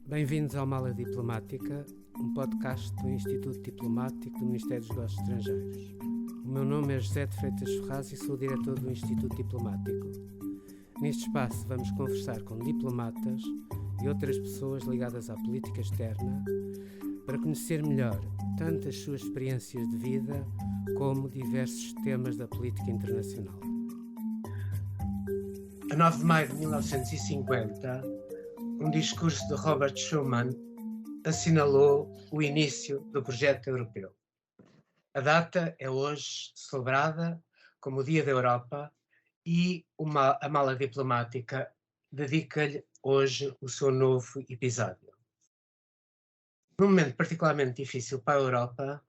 Bem-vindos ao Mala Diplomática, um podcast do Instituto Diplomático do Ministério dos Negócios Estrangeiros. O meu nome é José de Freitas Ferraz e sou o diretor do Instituto Diplomático. Neste espaço vamos conversar com diplomatas e outras pessoas ligadas à política externa para conhecer melhor tanto as suas experiências de vida como diversos temas da política internacional. A 9 de maio de 1950, um discurso de Robert Schuman assinalou o início do projeto europeu. A data é hoje celebrada como o Dia da Europa e a Mala Diplomática dedica-lhe hoje o seu novo episódio. Num momento particularmente difícil para a Europa,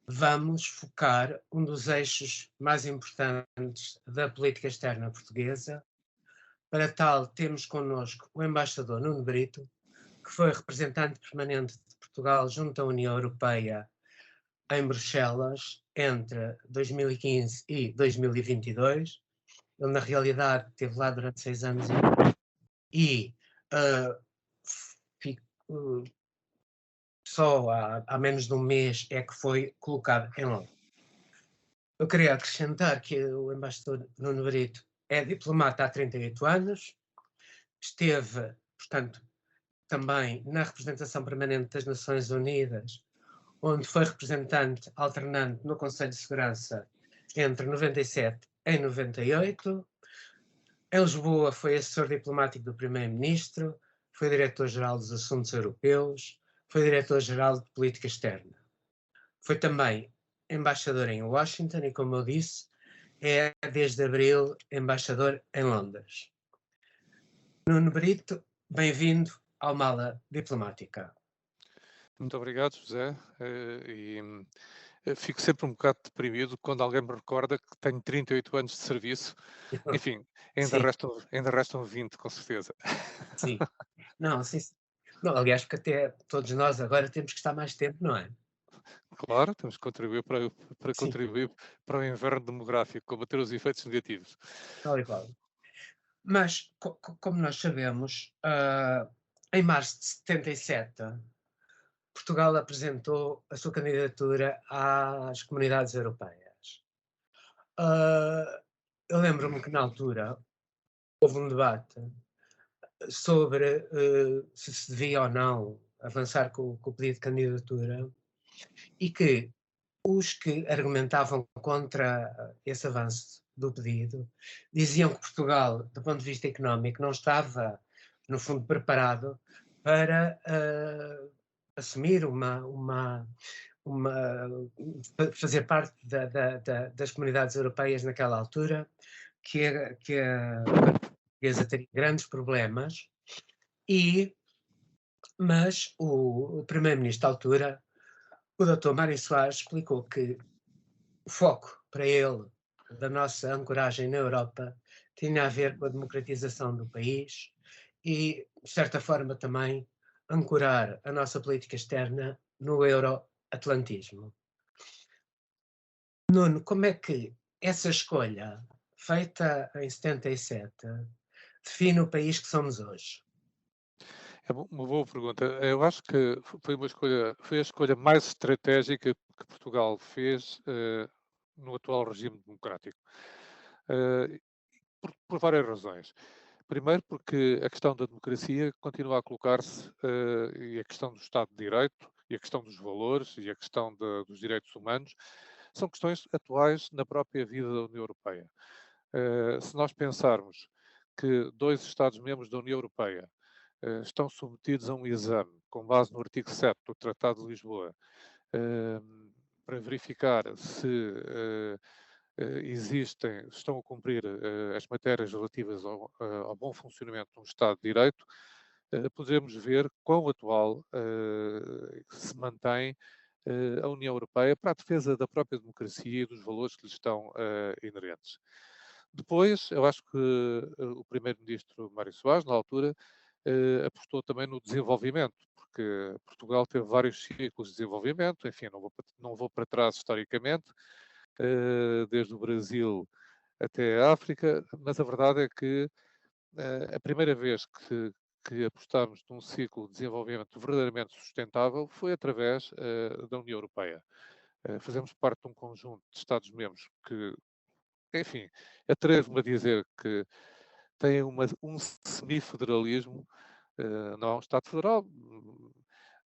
vamos focar um dos eixos mais importantes da política externa portuguesa. Para tal, temos connosco o embaixador Nuno Brito, que foi representante permanente de Portugal junto à União Europeia em Bruxelas entre 2015 e 2022. Ele, na realidade, esteve lá durante 6 anos e só há menos de um mês é que foi colocado em Londres. Eu queria acrescentar que o embaixador Nuno Brito é diplomata há 38 anos, esteve, portanto, também na representação permanente das Nações Unidas, onde foi representante alternante no Conselho de Segurança entre 97 e 98. Em Lisboa foi assessor diplomático do Primeiro-Ministro, foi diretor-geral dos Assuntos Europeus, foi diretor-geral de Política Externa. Foi também embaixador em Washington e, como eu disse, é desde abril embaixador em Londres. Nuno Brito, bem-vindo ao Mala Diplomática. Muito obrigado, José. Fico sempre um bocado deprimido quando alguém me recorda que tenho 38 anos de serviço. Enfim, ainda restam 20, com certeza. Sim. Não, sim. Não, aliás, porque até todos nós agora temos que estar mais tempo, não é? Claro, temos que contribuir para Sim, contribuir para o inverno demográfico, combater os efeitos negativos. tal e qual. Mas, como nós sabemos, em março de 77, Portugal apresentou a sua candidatura às comunidades europeias. Eu lembro-me que, na altura, houve um debate sobre se devia ou não avançar com o pedido de candidatura e que os que argumentavam contra esse avanço do pedido diziam que Portugal, do ponto de vista económico, não estava, no fundo, preparado para assumir fazer parte das comunidades europeias naquela altura, que a portuguesa teria grandes problemas, mas o primeiro-ministro da altura, o Dr. Mário Soares, explicou que o foco para ele da nossa ancoragem na Europa tinha a ver com a democratização do país e, de certa forma, também ancorar a nossa política externa no euroatlantismo. Nuno, como é que essa escolha, feita em 77, define o país que somos hoje? É uma boa pergunta. Eu acho que foi a escolha mais estratégica que Portugal fez no atual regime democrático. Por várias razões. Primeiro, porque a questão da democracia continua a colocar-se, e a questão do Estado de Direito, e a questão dos valores, e a questão dos direitos humanos, são questões atuais na própria vida da União Europeia. Se nós pensarmos que 2 Estados-membros da União Europeia estão submetidos a um exame, com base no artigo 7 do Tratado de Lisboa, para verificar se estão a cumprir as matérias relativas ao bom funcionamento de um Estado de Direito, podemos ver quão atual se mantém a União Europeia para a defesa da própria democracia e dos valores que lhe estão inerentes. Depois, eu acho que o primeiro-ministro Mário Soares, na altura, apostou também no desenvolvimento, porque Portugal teve vários ciclos de desenvolvimento, enfim, não vou para trás historicamente, desde o Brasil até a África, mas a verdade é que a primeira vez que que apostámos num ciclo de desenvolvimento verdadeiramente sustentável foi através da União Europeia. Fazemos parte de um conjunto de Estados-membros que, enfim, atrevo-me a dizer que têm um semifederalismo, não há um Estado federal.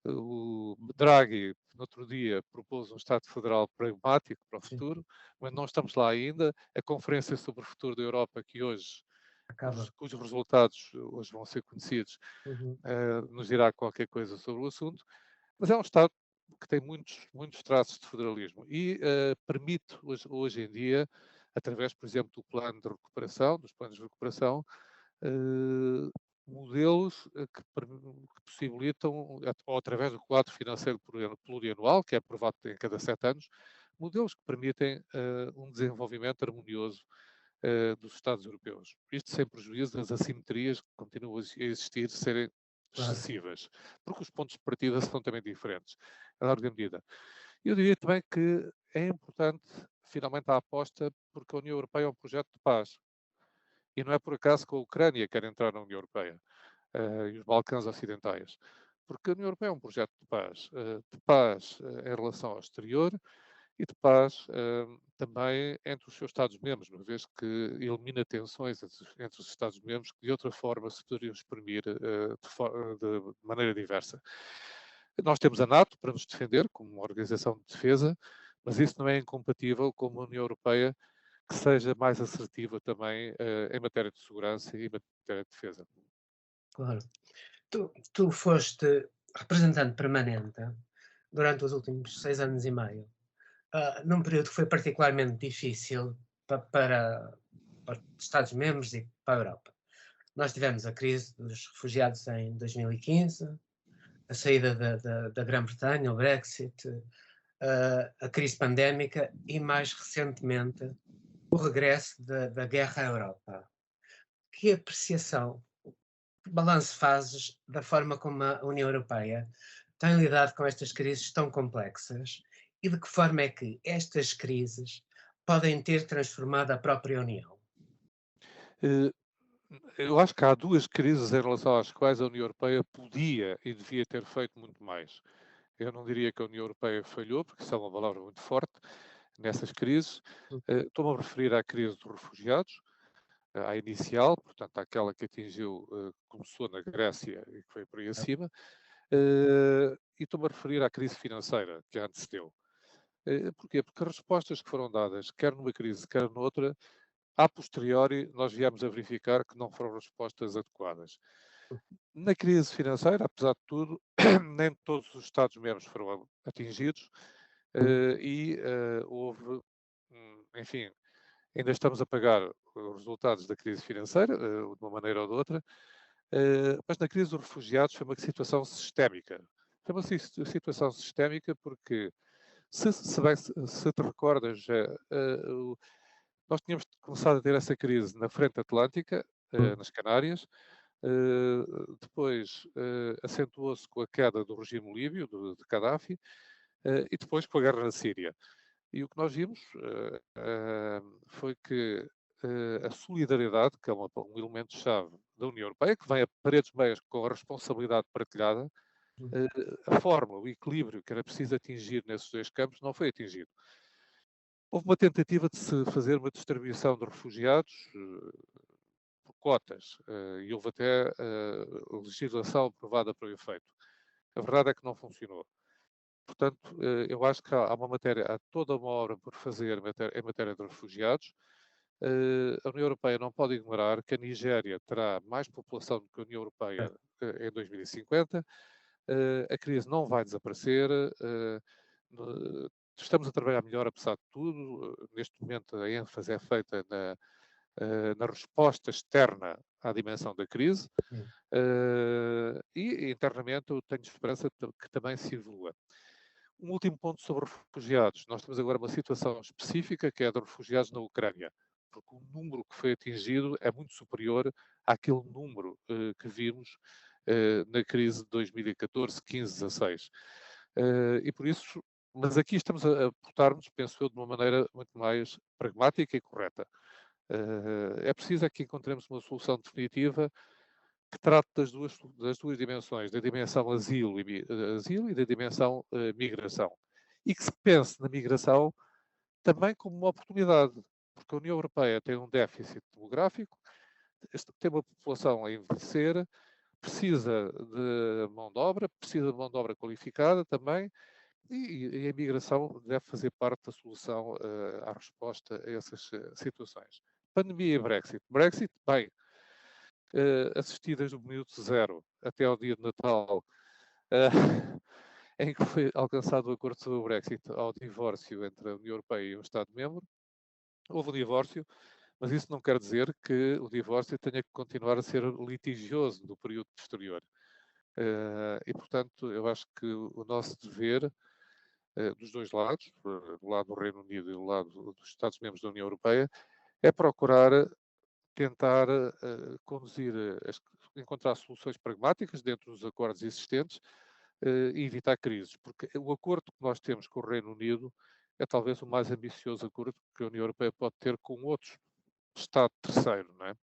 O Draghi, no outro dia, propôs um Estado federal pragmático para o Sim, futuro, mas não estamos lá ainda. A Conferência sobre o Futuro da Europa, que hoje, acaba. cujos resultados hoje vão ser conhecidos, Uhum, nos dirá qualquer coisa sobre o assunto, mas é um Estado que tem muitos traços de federalismo e permite hoje em dia, através, por exemplo, do plano de recuperação, dos planos de recuperação, eh, modelos que possibilitam, ou através do quadro financeiro plurianual, que é aprovado em cada 7 anos, modelos que permitem um desenvolvimento harmonioso dos Estados europeus. Isto sem prejuízo das assimetrias que continuam a existir, serem claro, excessivas, porque os pontos de partida são também diferentes, a larga medida. Eu diria também que é importante, finalmente, a aposta, porque a União Europeia é um projeto de paz. E não é por acaso que a Ucrânia quer entrar na União Europeia, e os Balcãs Ocidentais. Porque a União Europeia é um projeto de paz em relação ao exterior e de paz também entre os seus Estados-membros, uma vez que elimina tensões entre os Estados-membros que de outra forma se poderiam exprimir de maneira diversa. Nós temos a NATO para nos defender, como uma organização de defesa, mas isso não é incompatível com uma União Europeia que seja mais assertiva também em matéria de segurança e em matéria de defesa. claro. Tu foste representante permanente durante os últimos 6 anos e meio, num período que foi particularmente difícil para os Estados-membros e para a Europa. Nós tivemos a crise dos refugiados em 2015, a saída da Grã-Bretanha, o Brexit, a crise pandémica e, mais recentemente, o regresso da guerra à Europa. Que apreciação, que balanço fazes da forma como a União Europeia tem lidado com estas crises tão complexas e de que forma é que estas crises podem ter transformado a própria União? Eh, Eu acho que há duas crises em relação às quais a União Europeia podia e devia ter feito muito mais. Eu não diria que a União Europeia falhou, porque isso é uma palavra muito forte nessas crises. Hum, Estou-me a referir à crise dos refugiados, à inicial, portanto, àquela que atingiu, começou na Grécia e que foi por aí acima, e estou-me a referir à crise financeira que a antecedeu. Porquê? Porque as respostas que foram dadas, quer numa crise, quer noutra, a posteriori, nós viemos a verificar que não foram respostas adequadas. Na crise financeira, apesar de tudo, nem todos os Estados-membros foram atingidos houve, enfim, ainda estamos a pagar os resultados da crise financeira, de uma maneira ou de outra, mas na crise dos refugiados foi uma situação sistémica. Foi uma situação sistémica porque, se te recordas, nós tínhamos começado a ter essa crise na frente atlântica, hum, nas Canárias, eh, depois acentuou-se com a queda do regime líbio, de Gaddafi, e depois com a guerra na Síria. E o que nós vimos foi que a solidariedade, que é um elemento-chave da União Europeia, que vem a paredes meias com a responsabilidade partilhada, hum, eh, a forma, o equilíbrio que era preciso atingir nesses dois campos não foi atingido. Houve uma tentativa de se fazer uma distribuição de refugiados por cotas e houve até legislação aprovada para o efeito. A verdade é que não funcionou. Portanto, eu acho que há toda uma obra por fazer em matéria de refugiados. A União Europeia não pode ignorar que a Nigéria terá mais população do que a União Europeia certo. em 2050. A crise não vai desaparecer. Estamos a trabalhar melhor, apesar de tudo. Neste momento, a ênfase é feita na resposta externa à dimensão da crise. Hum, E internamente eu tenho esperança que também se evolua. Um último ponto sobre refugiados. Nós temos agora uma situação específica que é a de refugiados na Ucrânia, porque o número que foi atingido é muito superior àquele número que vimos na crise de 2014, 15, 16. E por isso, mas aqui estamos a portar-nos, penso eu, de uma maneira muito mais pragmática e correta. É preciso é que encontremos uma solução definitiva que trate das duas dimensões, da dimensão asilo e da dimensão migração. E que se pense na migração também como uma oportunidade, porque a União Europeia tem um déficit demográfico, tem uma população a envelhecer, precisa de mão de obra, precisa de mão de obra qualificada também, e a migração deve fazer parte da solução à resposta a essas situações. Pandemia e Brexit. Brexit, bem, assisti desde o minuto zero até ao dia de Natal, em que foi alcançado o acordo sobre o Brexit ao divórcio entre a União Europeia e um Estado-membro. Houve um divórcio, mas isso não quer dizer que o divórcio tenha que continuar a ser litigioso no período posterior. E, portanto, eu acho que o nosso dever, dos dois lados, do lado do Reino Unido e do lado dos Estados-membros da União Europeia, é procurar tentar conduzir, encontrar soluções pragmáticas dentro dos acordos existentes e evitar crises, porque o acordo que nós temos com o Reino Unido é talvez o mais ambicioso acordo que a União Europeia pode ter com outros Estado terceiro, não é?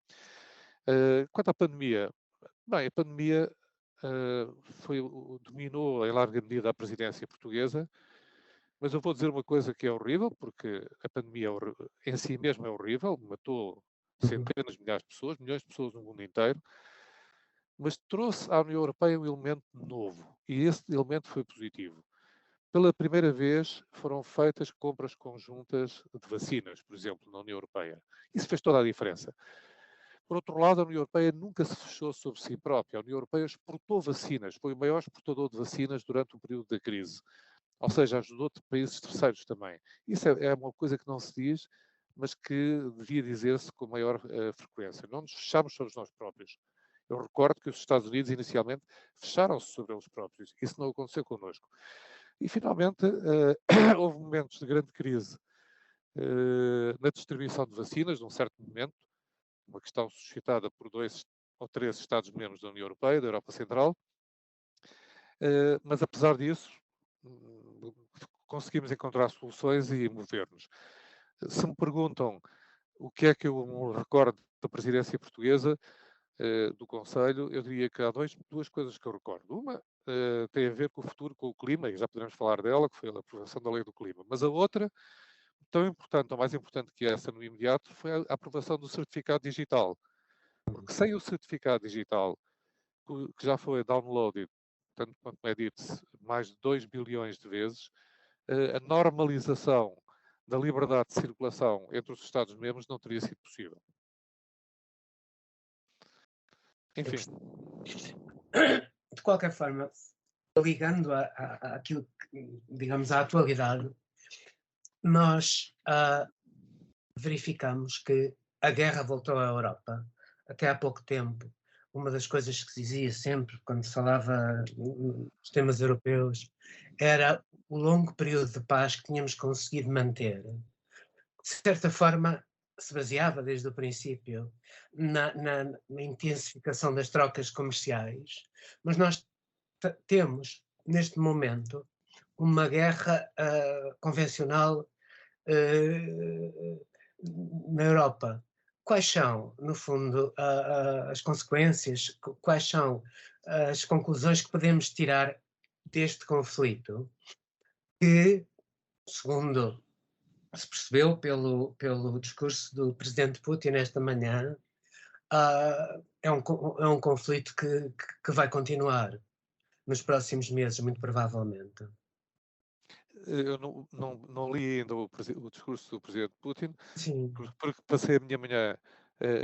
Quanto à pandemia, bem, a pandemia dominou em larga medida a presidência portuguesa, mas eu vou dizer uma coisa que é horrível, porque a pandemia em si mesma é horrível, matou centenas de milhares de pessoas, milhões de pessoas no mundo inteiro, mas trouxe à União Europeia um elemento novo, e esse elemento foi positivo. Pela primeira vez foram feitas compras conjuntas de vacinas, por exemplo, na União Europeia. Isso fez toda a diferença. Por outro lado, a União Europeia nunca se fechou sobre si própria. A União Europeia exportou vacinas, foi o maior exportador de vacinas durante o período da crise. Ou seja, ajudou países terceiros também. Isso é uma coisa que não se diz, mas que devia dizer-se com maior frequência. Não nos fechamos sobre nós próprios. Eu recordo que os Estados Unidos, inicialmente, fecharam-se sobre eles próprios. Isso não aconteceu connosco. E, finalmente, houve momentos de grande crise na distribuição de vacinas, num certo momento, uma questão suscitada por 2 ou 3 Estados-membros da União Europeia, da Europa Central, mas, apesar disso, conseguimos encontrar soluções e mover-nos. Se me perguntam o que é que eu me recordo da presidência portuguesa, do Conselho, eu diria que há duas coisas que eu recordo. Uma tem a ver com o futuro, com o clima, e já podemos falar dela, que foi a aprovação da Lei do Clima. Mas a outra, tão importante, ou mais importante que essa no imediato, foi a aprovação do certificado digital. Porque sem o certificado digital, que já foi downloaded, tanto quanto é dito, mais de 2 bilhões de vezes, a normalização da liberdade de circulação entre os Estados-membros não teria sido possível. Enfim. De qualquer forma, ligando àquilo que, digamos, à atualidade, nós verificamos que a guerra voltou à Europa. Até há pouco tempo, uma das coisas que se dizia sempre, quando se falava dos temas europeus, era o longo período de paz que tínhamos conseguido manter. De certa forma, se baseava desde o princípio na intensificação das trocas comerciais, mas nós temos, neste momento, uma guerra convencional na Europa. Quais são, no fundo, as consequências, quais são as conclusões que podemos tirar deste conflito, que, segundo se percebeu pelo discurso do presidente Putin esta manhã, é um conflito que vai continuar nos próximos meses, muito provavelmente. Eu não li ainda o discurso do presidente Putin, Sim. porque passei a minha manhã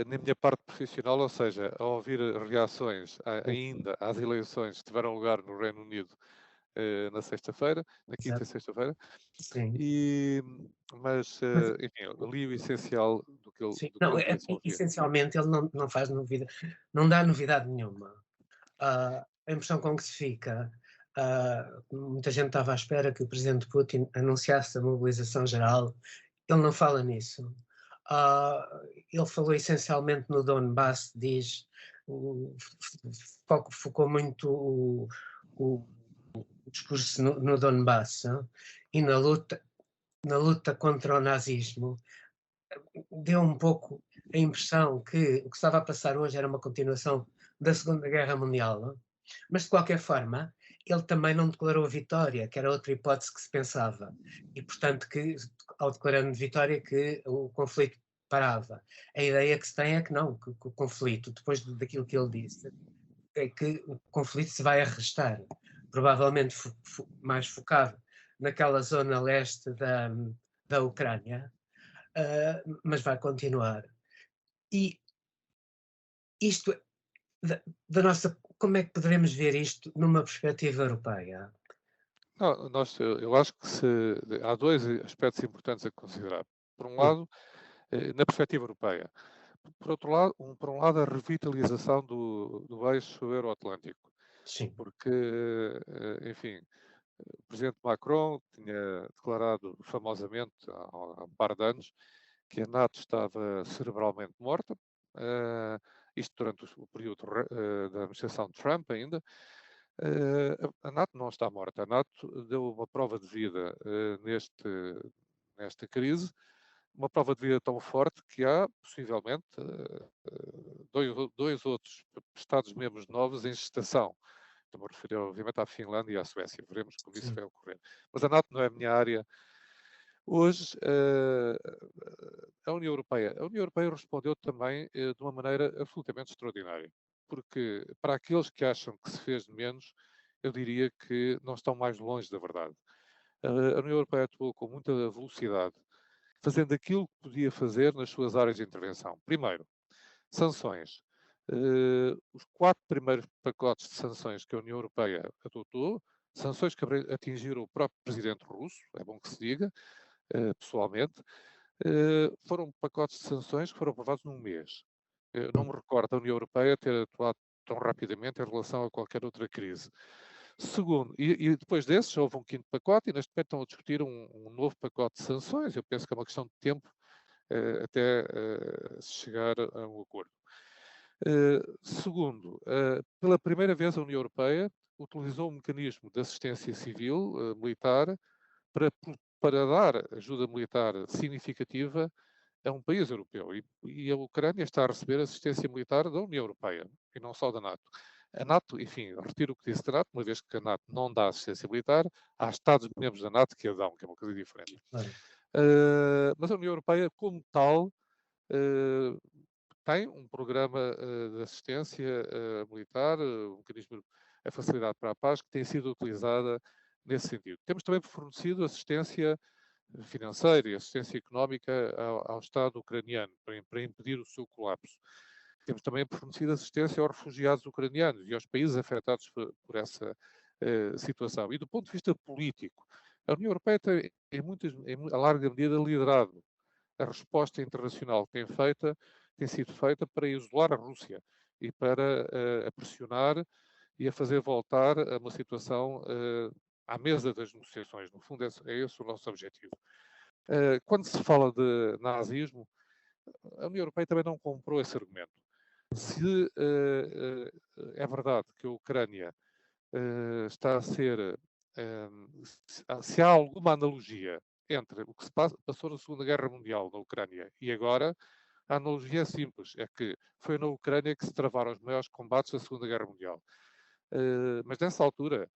na minha parte profissional, ou seja, a ouvir reações ainda às eleições que tiveram lugar no Reino Unido na sexta-feira, na quinta e sexta-feira, mas enfim, eu li o essencial do que ele, essencialmente ele não faz novidade, não dá novidade nenhuma. A impressão com que se fica, muita gente estava à espera que o presidente Putin anunciasse a mobilização geral, ele não fala nisso. Ele falou essencialmente no Donbass, focou muito o discurso no Donbass e na luta contra o nazismo. Deu um pouco a impressão que o que estava a passar hoje era uma continuação da Segunda Guerra Mundial, mas de qualquer forma ele também não declarou vitória, que era outra hipótese que se pensava, e portanto que, ao declarando vitória, que o conflito parava. A ideia que se tem é que não, que o conflito, depois daquilo que ele disse, é que o conflito se vai arrastar, provavelmente mais focado naquela zona leste da Ucrânia, mas vai continuar. E isto, da nossa, como é que poderemos ver isto numa perspectiva europeia? Não, eu acho que há dois aspectos importantes a considerar. Por um Hum, lado, na perspectiva europeia. Por um lado, a revitalização do eixo euroatlântico, sim, porque, enfim, o presidente Macron tinha declarado famosamente há um par de anos que a NATO estava cerebralmente morta, eh, isto durante o período da administração de Trump ainda. A NATO não está morta, a NATO deu uma prova de vida nesta crise, uma prova de vida tão forte que há, possivelmente, dois outros Estados-membros novos em gestação. Estou-me a referir, obviamente, à Finlândia e à Suécia. Veremos como isso sim. vai ocorrer. Mas a NATO não é a minha área. Hoje, a União Europeia respondeu também de uma maneira absolutamente extraordinária. Porque, para aqueles que acham que se fez de menos, eu diria que não estão mais longe da verdade. A União Europeia atuou com muita velocidade, fazendo aquilo que podia fazer nas suas áreas de intervenção. Primeiro, sanções. Os 4 primeiros pacotes de sanções que a União Europeia adotou, sanções que atingiram o próprio presidente russo, é bom que se diga, pessoalmente, foram pacotes de sanções que foram aprovados num mês. Eu não me recordo da União Europeia ter atuado tão rapidamente em relação a qualquer outra crise. Segundo, e depois desses houve um quinto pacote e neste momento estão a discutir um novo pacote de sanções. Eu penso que é uma questão de tempo até se chegar a um acordo. Segundo, pela primeira vez a União Europeia utilizou um mecanismo de assistência civil militar para, para dar ajuda militar significativa a um país europeu. E a Ucrânia está a receber assistência militar da União Europeia e não só da NATO. A NATO, enfim, retiro o que disse da NATO, uma vez que a NATO não dá assistência militar, há Estados-membros da NATO que a dão, que é uma coisa diferente. Claro. Mas a União Europeia, como tal, uh, tem um programa de assistência militar, um mecanismo, a facilidade para a paz, que tem sido utilizada nesse sentido. Temos também fornecido assistência financeira e assistência económica ao Estado ucraniano, para impedir o seu colapso. Temos também fornecido assistência aos refugiados ucranianos e aos países afetados por essa situação. E do ponto de vista político, a União Europeia tem, a larga medida, liderado a resposta internacional que tem sido feita para isolar a Rússia e para a pressionar e a fazer voltar a uma situação à mesa das negociações. No fundo, é esse o nosso objetivo. Quando se fala de nazismo, a União Europeia também não comprou esse argumento. Se é verdade que a Ucrânia está a ser. Se há alguma analogia entre o que se passou na Segunda Guerra Mundial na Ucrânia e agora, a analogia é simples: é que foi na Ucrânia que se travaram os maiores combates da Segunda Guerra Mundial. Mas nessa altura,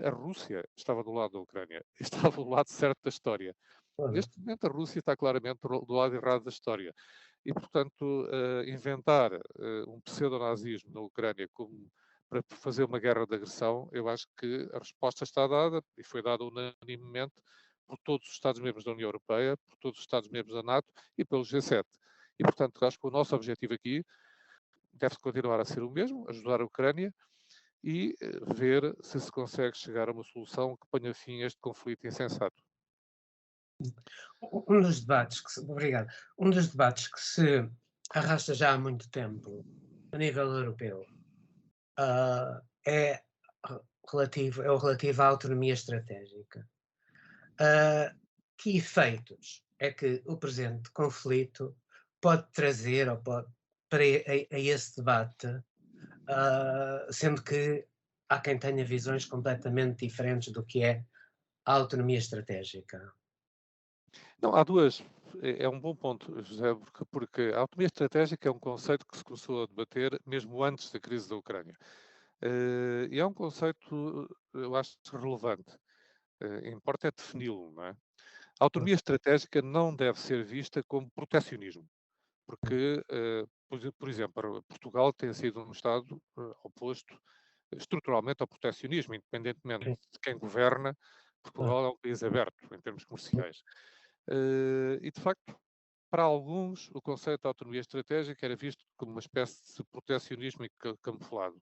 a Rússia estava do lado da Ucrânia, estava do lado certo da história. Claro. Neste momento, a Rússia está claramente do lado errado da história. E, portanto, inventar um pseudo-nazismo na Ucrânia como para fazer uma guerra de agressão, eu acho que a resposta está dada e foi dada unanimemente por todos os Estados-membros da União Europeia, por todos os Estados-membros da NATO e pelo G7. E, portanto, acho que o nosso objetivo aqui deve continuar a ser o mesmo, ajudar a Ucrânia e ver se consegue chegar a uma solução que ponha fim a este conflito insensato. Um dos debates que se, obrigado. Um dos debates que se arrasta já há muito tempo a nível europeu é é o relativo à autonomia estratégica. Que efeitos é que o presente conflito pode trazer ou pode, para a esse debate, sendo que há quem tenha visões completamente diferentes do que é a autonomia estratégica? Não, há duas. é um bom ponto, José, porque a autonomia estratégica é um conceito que se começou a debater mesmo antes da crise da Ucrânia. E é um conceito, eu acho, relevante. Importa é defini-lo, não é? A autonomia estratégica não deve ser vista como protecionismo, porque, por exemplo, Portugal tem sido um Estado oposto estruturalmente ao protecionismo, independentemente Sim, de quem governa. claro. Portugal é um país aberto em termos comerciais. E, de facto, para alguns, o conceito de autonomia estratégica era visto como uma espécie de protecionismo camuflado.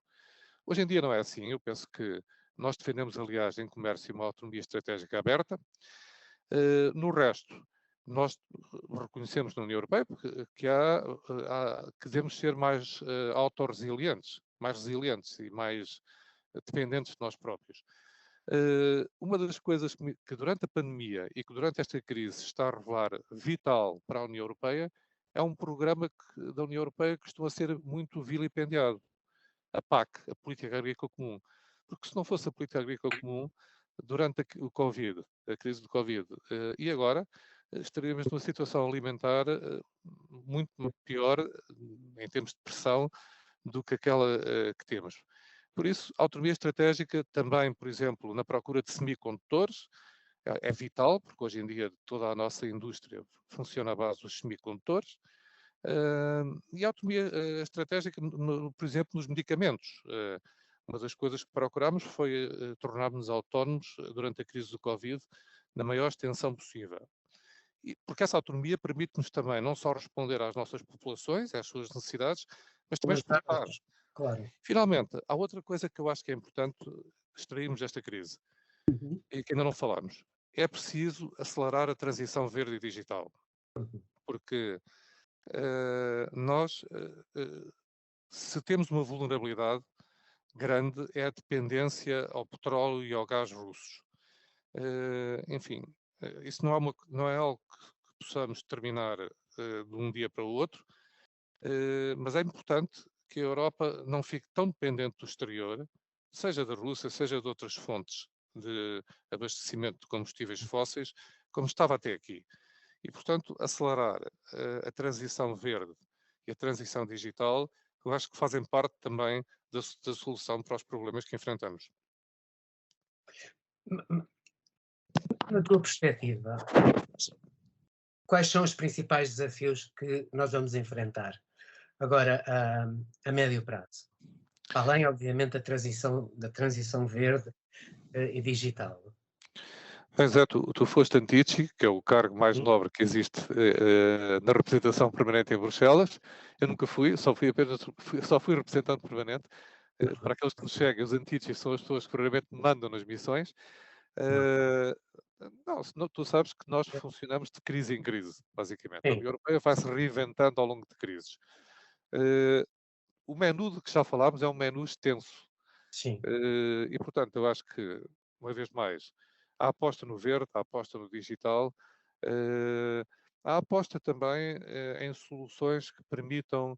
Hoje em dia não é assim. Eu penso que nós defendemos, aliás, em comércio uma autonomia estratégica aberta. No resto, nós reconhecemos na União Europeia que devemos ser mais autorresilientes, mais resilientes e mais dependentes de nós próprios. Uma das coisas que durante a pandemia e que durante esta crise se está a revelar vital para a União Europeia é um programa da União Europeia que costuma ser muito vilipendiado, a PAC, a Política Agrícola Comum. Porque se não fosse a Política Agrícola Comum, durante o Covid, a crise do Covid, e agora, estaríamos numa situação alimentar muito pior em termos de pressão do que aquela que temos. Por isso, a autonomia estratégica também, por exemplo, na procura de semicondutores, é vital, porque hoje em dia toda a nossa indústria funciona à base dos semicondutores. E a autonomia estratégica, por exemplo, nos medicamentos. Uma das coisas que procurámos foi tornar-nos autónomos durante a crise do Covid na maior extensão possível. Porque essa autonomia permite-nos também não só responder às nossas populações, às suas necessidades, mas também Mas exportar. claro. Finalmente, há outra coisa que eu acho que é importante extrairmos desta crise, Uhum, e que ainda não falámos. É preciso acelerar a transição verde e digital, uhum. porque nós, se temos uma vulnerabilidade grande, é a dependência ao petróleo e ao gás russos. Enfim, isso não é algo que possamos terminar de um dia para o outro, mas é importante que a Europa não fique tão dependente do exterior, seja da Rússia, seja de outras fontes de abastecimento de combustíveis fósseis, como estava até aqui. E, portanto, acelerar a transição verde e a transição digital, eu acho que fazem parte também da solução para os problemas que enfrentamos. Na tua perspectiva, quais são os principais desafios que nós vamos enfrentar agora a médio prazo? Além, obviamente, da transição verde e digital. Pois é, tu foste Antici, que é o cargo mais Hum? nobre que existe na representação permanente em Bruxelas. Eu nunca fui, só fui representante permanente. Para aqueles que nos seguem, os Antici são as pessoas que realmente mandam nas missões. Eh, não, tu sabes que nós funcionamos de crise em crise, basicamente. A Sim, União Europeia vai se reinventando ao longo de crises. Eh, o menu de que já falámos é um menu extenso. sim. E, portanto, eu acho que, uma vez mais, a aposta no verde, a aposta no digital, eh, a aposta também em soluções que permitam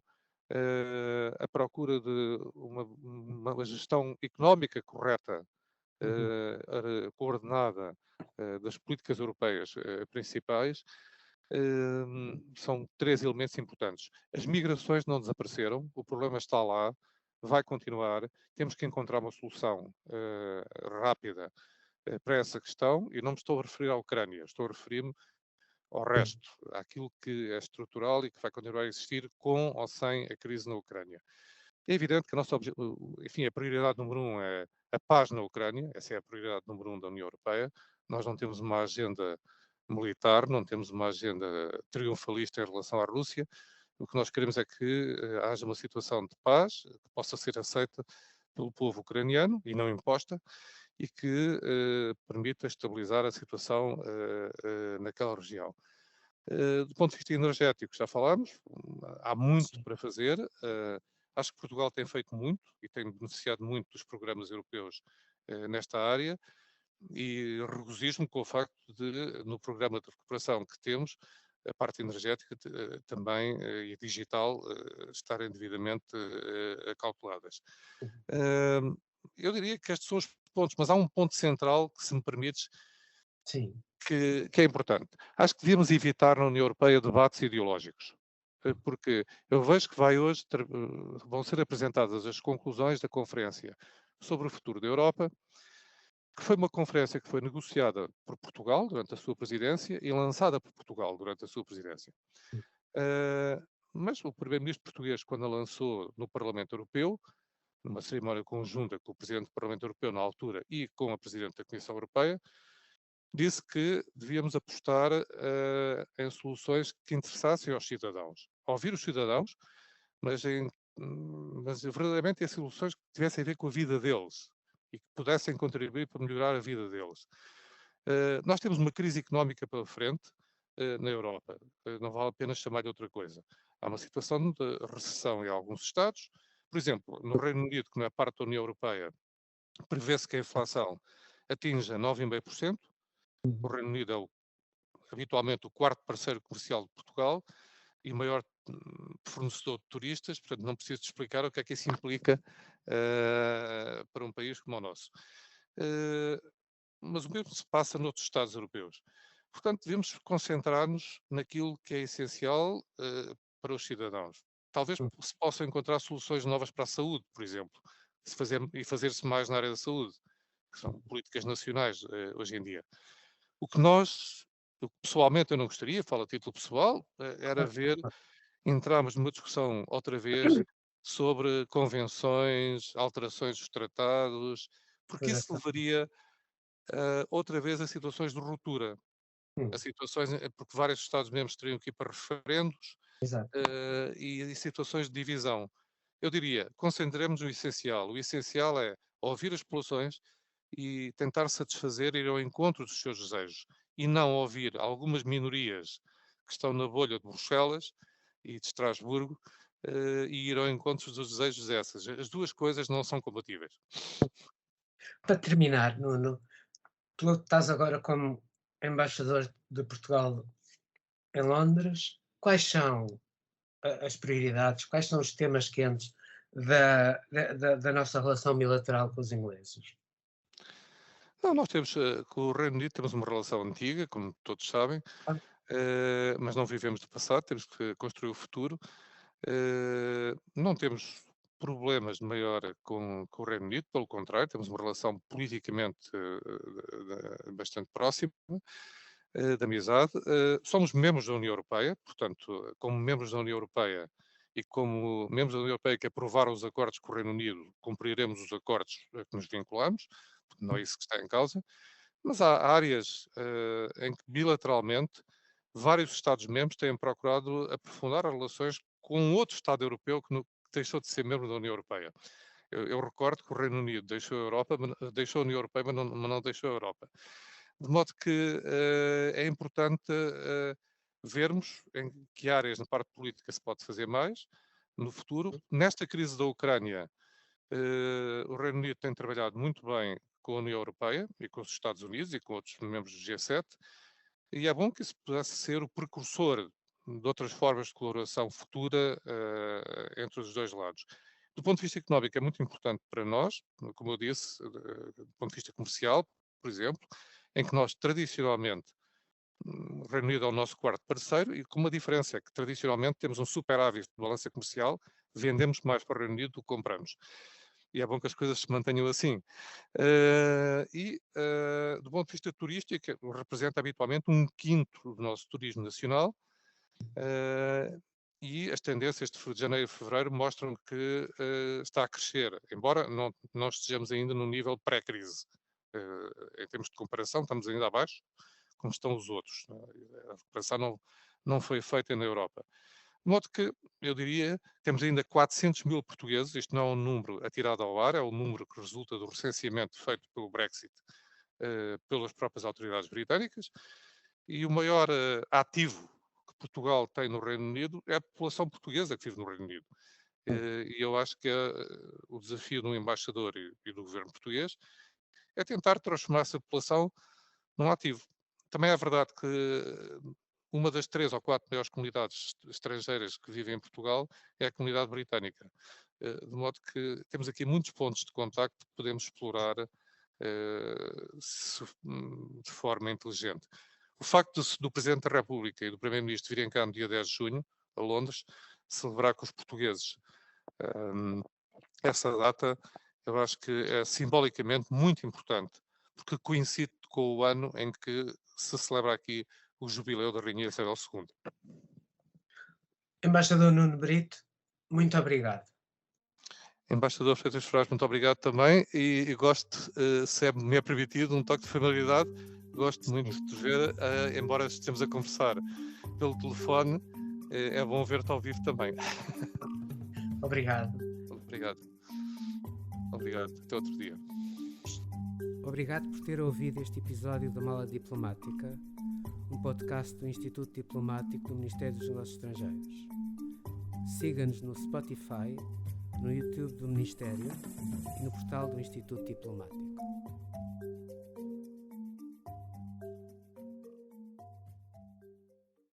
a procura de uma gestão económica correta, Uhum. coordenada das políticas europeias principais. São três elementos importantes. As migrações não desapareceram, o problema está lá, vai continuar. Temos que encontrar uma solução rápida para essa questão, e não me estou a referir à Ucrânia, estou a referir-me ao Sim. resto, àquilo que é estrutural e que vai continuar a existir com ou sem a crise na Ucrânia. É evidente que enfim, a prioridade número um é a paz na Ucrânia, essa é a prioridade número um da União Europeia. Nós não temos uma agenda militar, não temos uma agenda triunfalista em relação à Rússia. O que nós queremos é que haja uma situação de paz que possa ser aceita pelo povo ucraniano e não imposta, e que permita estabilizar a situação naquela região. Do ponto de vista energético, já falámos, há muito Sim. para fazer. Acho que Portugal tem feito muito e tem beneficiado muito dos programas europeus nesta área, e regozijo-me com o facto de, no programa de recuperação que temos, a parte energética também e digital estarem devidamente acauteladas. Uhum. Eu diria que estes são os pontos, mas há um ponto central que, se me permites, sim, que é importante. Acho que devíamos evitar na União Europeia debates ideológicos, porque eu vejo que vão ser apresentadas as conclusões da conferência sobre o futuro da Europa, que foi uma conferência que foi negociada por Portugal durante a sua presidência e lançada por Portugal durante a sua presidência. Eh, mas o primeiro-ministro português, quando a lançou no Parlamento Europeu, numa cerimónia conjunta com o presidente do Parlamento Europeu na altura e com a presidente da Comissão Europeia, disse que devíamos apostar em soluções que interessassem aos cidadãos. Ouvir os cidadãos, mas, mas verdadeiramente em soluções que tivessem a ver com a vida deles e que pudessem contribuir para melhorar a vida deles. Nós temos uma crise económica pela frente na Europa. Não vale a pena chamar de outra coisa. Há uma situação de recessão em alguns Estados. Por exemplo, no Reino Unido, que não é parte da União Europeia, prevê-se que a inflação atinja 9,5%. O uhum, Reino Unido é habitualmente o quarto parceiro comercial de Portugal e o maior fornecedor de turistas, portanto não preciso te explicar o que é que isso implica para um país como o nosso. Uh, mas o mesmo se passa noutros Estados europeus. Portanto, devemos concentrar-nos naquilo que é essencial para os cidadãos. Talvez uhum. se possam encontrar soluções novas para a saúde, por exemplo, e fazer-se mais na área da saúde, que são políticas nacionais hoje em dia. O que nós, o que pessoalmente eu não gostaria, falo a título pessoal, era Claro, ver claro, entrarmos numa discussão outra vez sobre convenções, alterações dos tratados, porque isso exato. levaria outra vez a situações de ruptura, a Hum, situações, porque vários Estados-membros teriam que ir para referendos exato. e situações de divisão. Eu diria, concentremos no essencial. O essencial é ouvir as populações e tentar satisfazer, ir ao encontro dos seus desejos e não ouvir algumas minorias que estão na bolha de Bruxelas e de Estrasburgo e ir ao encontro dos desejos dessas. As duas coisas não são compatíveis. Para terminar, Nuno, tu estás agora como embaixador de Portugal em Londres. Quais são as prioridades? Quais são os temas quentes da nossa relação bilateral com os ingleses? Não, nós temos, com o Reino Unido temos uma relação antiga, como todos sabem, Ah, mas não vivemos do passado, temos que construir o futuro. Não temos problemas de maior com o Reino Unido, pelo contrário, temos uma relação politicamente bastante próxima, de amizade. Somos membros da União Europeia, portanto, como membros da União Europeia e como membros da União Europeia que aprovaram os acordos com o Reino Unido, cumpriremos os acordos a que nos vinculamos, não é isso que está em causa, mas há áreas em que bilateralmente vários Estados-membros têm procurado aprofundar as relações com outro Estado europeu que deixou de ser membro da União Europeia. Eu recordo que o Reino Unido deixou a Europa, deixou a União Europeia, mas não deixou a Europa. De modo que é importante vermos em que áreas na parte política se pode fazer mais no futuro. Nesta crise da Ucrânia, o Reino Unido tem trabalhado muito bem com a União Europeia e com os Estados Unidos e com outros membros do G7, e é bom que isso pudesse ser o precursor de outras formas de colaboração futura entre os dois lados. Do ponto de vista económico, é muito importante para nós, como eu disse, do ponto de vista comercial, por exemplo, em que nós tradicionalmente, o Reino Unido é o nosso quarto parceiro, e com uma diferença, é que tradicionalmente temos um superávit de balança comercial, vendemos mais para o Reino Unido do que compramos. E é bom que as coisas se mantenham assim. Do ponto de vista turístico, representa habitualmente um quinto do nosso turismo nacional, eh, e as tendências de janeiro e fevereiro mostram que está a crescer, embora não estejamos ainda no nível pré-crise. Em termos de comparação, estamos ainda abaixo, como estão os outros. A comparação não foi feita na Europa. De modo que, eu diria, temos ainda 400 mil portugueses, isto não é um número atirado ao ar, é um número que resulta do recenseamento feito pelo Brexit pelas próprias autoridades britânicas, e o maior ativo que Portugal tem no Reino Unido é a população portuguesa que vive no Reino Unido. E eu acho que o desafio do embaixador e do governo português é tentar transformar essa população num ativo. Também é verdade que uma das 3 ou 4 maiores comunidades estrangeiras que vivem em Portugal é a comunidade britânica. De modo que temos aqui muitos pontos de contacto que podemos explorar de forma inteligente. O facto do Presidente da República e do Primeiro-Ministro virem cá no dia 10 de junho, a Londres, celebrar com os portugueses essa data, eu acho que é simbolicamente muito importante, porque coincide com o ano em que se celebra aqui o jubileu da Rainha Isabel II. Embaixador Nuno Brito, muito obrigado. Embaixador Freitas Ferraz, muito obrigado também, e gosto, se me é permitido, um toque de familiaridade, gosto muito de te ver, embora estejamos a conversar pelo telefone, é bom ver-te ao vivo também. Obrigado. Obrigado, até outro dia. Obrigado por ter ouvido este episódio da Mala Diplomática, um podcast do Instituto Diplomático do Ministério dos Negócios Estrangeiros. Siga-nos no Spotify, no YouTube do Ministério e no portal do Instituto Diplomático.